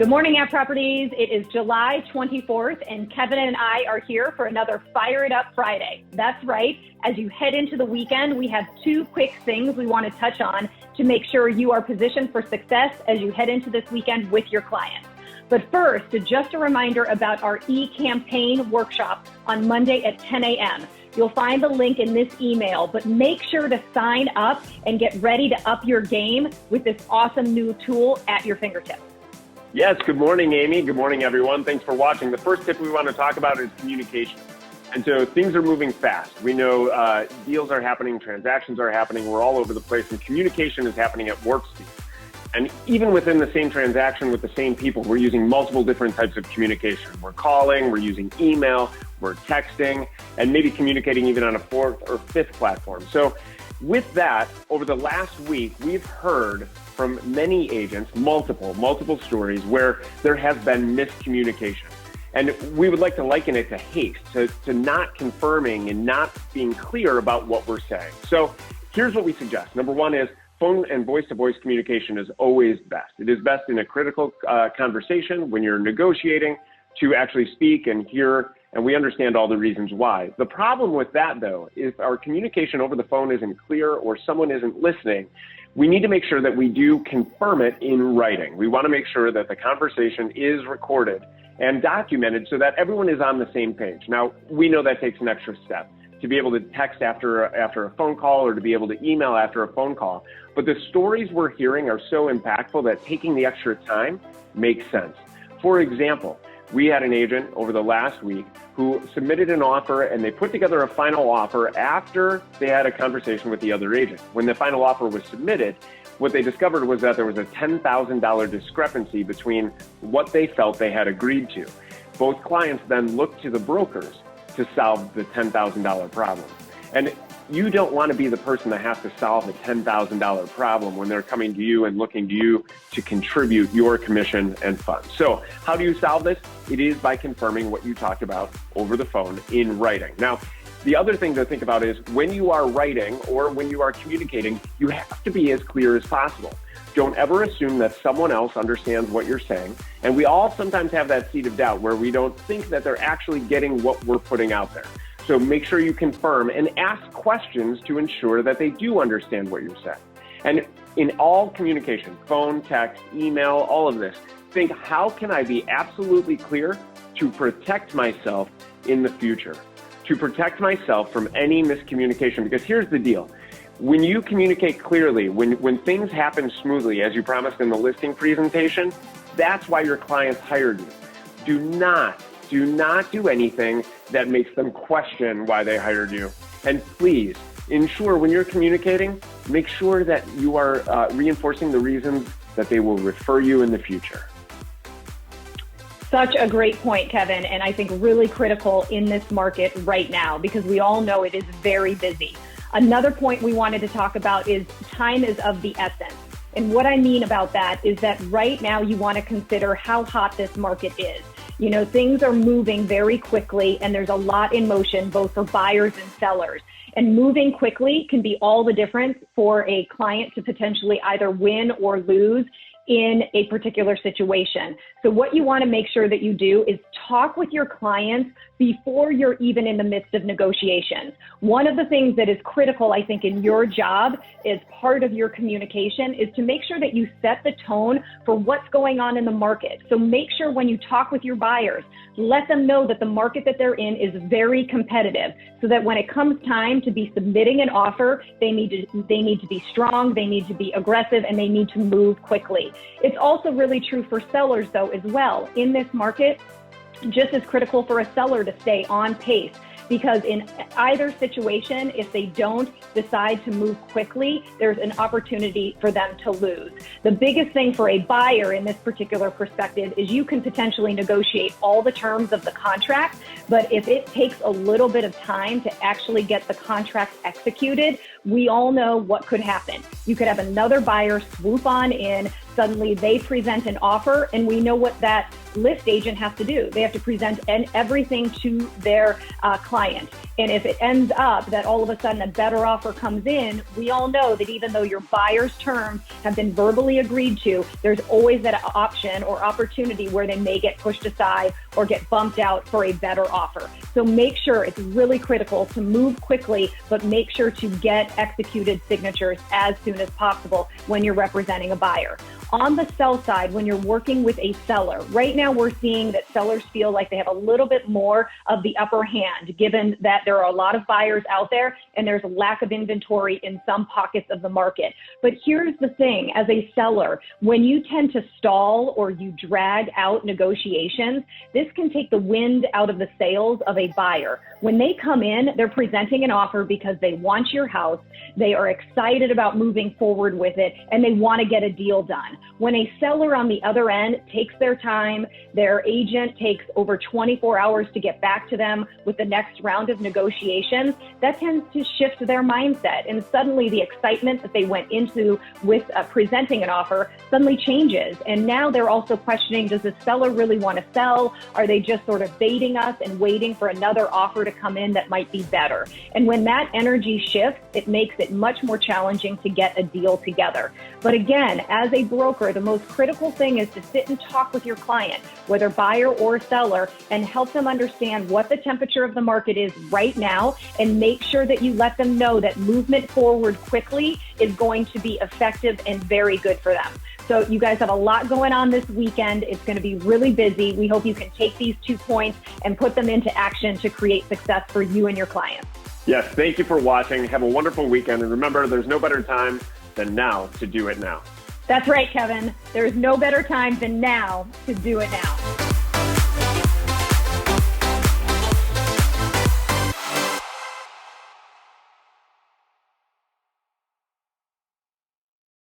Good morning, App Properties. It is July 24th, and Kevin and I are here for another Fire It Up Friday. That's right. As you head into the weekend, we have two quick things we want to touch on to make sure you are positioned for success as you head into this weekend with your clients. But first, just a reminder about our e-campaign workshop on Monday at 10 a.m. You'll find the link in this email, but make sure to sign up and get ready to up your game with this awesome new tool at your fingertips. Yes, good morning, Amy. Good morning, everyone. Thanks for watching. The first tip we want to talk about is communication. And so things are moving fast. We know deals are happening, transactions are happening, we're all over the place, and communication is happening at warp speed. And even within the same transaction with the same people, we're using multiple different types of communication. We're calling, we're using email, we're texting, and maybe communicating even on a fourth or fifth platform. So with that, over the last week, we've heard from many agents, multiple stories where there has been miscommunication. And we would like to liken it to haste, to not confirming and not being clear about what we're saying. So here's what we suggest. Number one is phone and voice-to-voice communication is always best. It is best in a critical conversation when you're negotiating to actually speak and hear, and we understand all the reasons why. The problem with that, though, is our communication over the phone isn't clear or someone isn't listening. We need to make sure that we do confirm it in writing. We want to make sure that the conversation is recorded and documented so that everyone is on the same page. Now, we know that takes an extra step to be able to text after a phone call or to be able to email after a phone call. But the stories we're hearing are so impactful that taking the extra time makes sense. For example, we had an agent over the last week who submitted an offer and they put together a final offer after they had a conversation with the other agent. When the final offer was submitted, what they discovered was that there was a $10,000 discrepancy between what they felt they had agreed to. Both clients then looked to the brokers to solve the $10,000 problem. And you don't want to be the person that has to solve a $10,000 problem when they're coming to you and looking to you to contribute your commission and funds. So how do you solve this? It is by confirming what you talked about over the phone in writing. Now, the other thing to think about is when you are writing or when you are communicating, you have to be as clear as possible. Don't ever assume that someone else understands what you're saying. And we all sometimes have that seed of doubt where we don't think that they're actually getting what we're putting out there. So make sure you confirm and ask questions to ensure that they do understand what you're saying. And in all communication, phone, text, email, all of this, think, how can I be absolutely clear to protect myself in the future? To protect myself from any miscommunication? Because here's the deal. When you communicate clearly, when things happen smoothly, as you promised in the listing presentation, that's why your clients hired you. Do not do anything that makes them question why they hired you. And please ensure when you're communicating, make sure that you are reinforcing the reasons that they will refer you in the future. Such a great point, Kevin, and I think really critical in this market right now because we all know it is very busy. Another point we wanted to talk about is time is of the essence. And what I mean about that is that right now you want to consider how hot this market is. You know, things are moving very quickly and there's a lot in motion, both for buyers and sellers. And moving quickly can be all the difference for a client to potentially either win or lose in a particular situation. So what you want to make sure that you do is talk with your clients before you're even in the midst of negotiations. One of the things that is critical, I think, in your job as part of your communication is to make sure that you set the tone for what's going on in the market. So make sure when you talk with your buyers, let them know that the market that they're in is very competitive so that when it comes time to be submitting an offer, they need to be strong, they need to be aggressive, and they need to move quickly. It's also really true for sellers, though, as well. In this market, just as critical for a seller to stay on pace, because in either situation, if they don't decide to move quickly, there's an opportunity for them to lose. The biggest thing for a buyer in this particular perspective is you can potentially negotiate all the terms of the contract, but if it takes a little bit of time to actually get the contract executed, we all know what could happen. You could have another buyer swoop on in. Suddenly they present an offer, and we know what that list agent has to do. They have to present everything to their client. And if it ends up that all of a sudden a better offer comes in, we all know that even though your buyer's terms have been verbally agreed to, there's always that option or opportunity where they may get pushed aside or get bumped out for a better offer. So make sure, it's really critical to move quickly, but make sure to get executed signatures as soon as possible when you're representing a buyer. On the sell side, when you're working with a seller, right now we're seeing that sellers feel like they have a little bit more of the upper hand, given that there are a lot of buyers out there and there's a lack of inventory in some pockets of the market. But here's the thing, as a seller, when you tend to stall or you drag out negotiations, this can take the wind out of the sails of a buyer. When they come in, they're presenting an offer because they want your house, they are excited about moving forward with it, and they want to get a deal done. When a seller on the other end takes their time, their agent takes over 24 hours to get back to them with the next round of negotiations, that tends to shift their mindset. And suddenly the excitement that they went into with presenting an offer suddenly changes. And now they're also questioning, does the seller really want to sell? Are they just sort of baiting us and waiting for another offer to come in that might be better? And when that energy shifts, it makes it much more challenging to get a deal together. But again, as a broker, the most critical thing is to sit and talk with your client, whether buyer or seller, and help them understand what the temperature of the market is right now, and make sure that you let them know that movement forward quickly is going to be effective and very good for them. So you guys have a lot going on this weekend. It's going to be really busy. We hope you can take these 2 points and put them into action to create success for you and your clients. Yes, thank you for watching. Have a wonderful weekend. And remember, there's no better time than now to do it now. That's right, Kevin. There is no better time than now to do it now.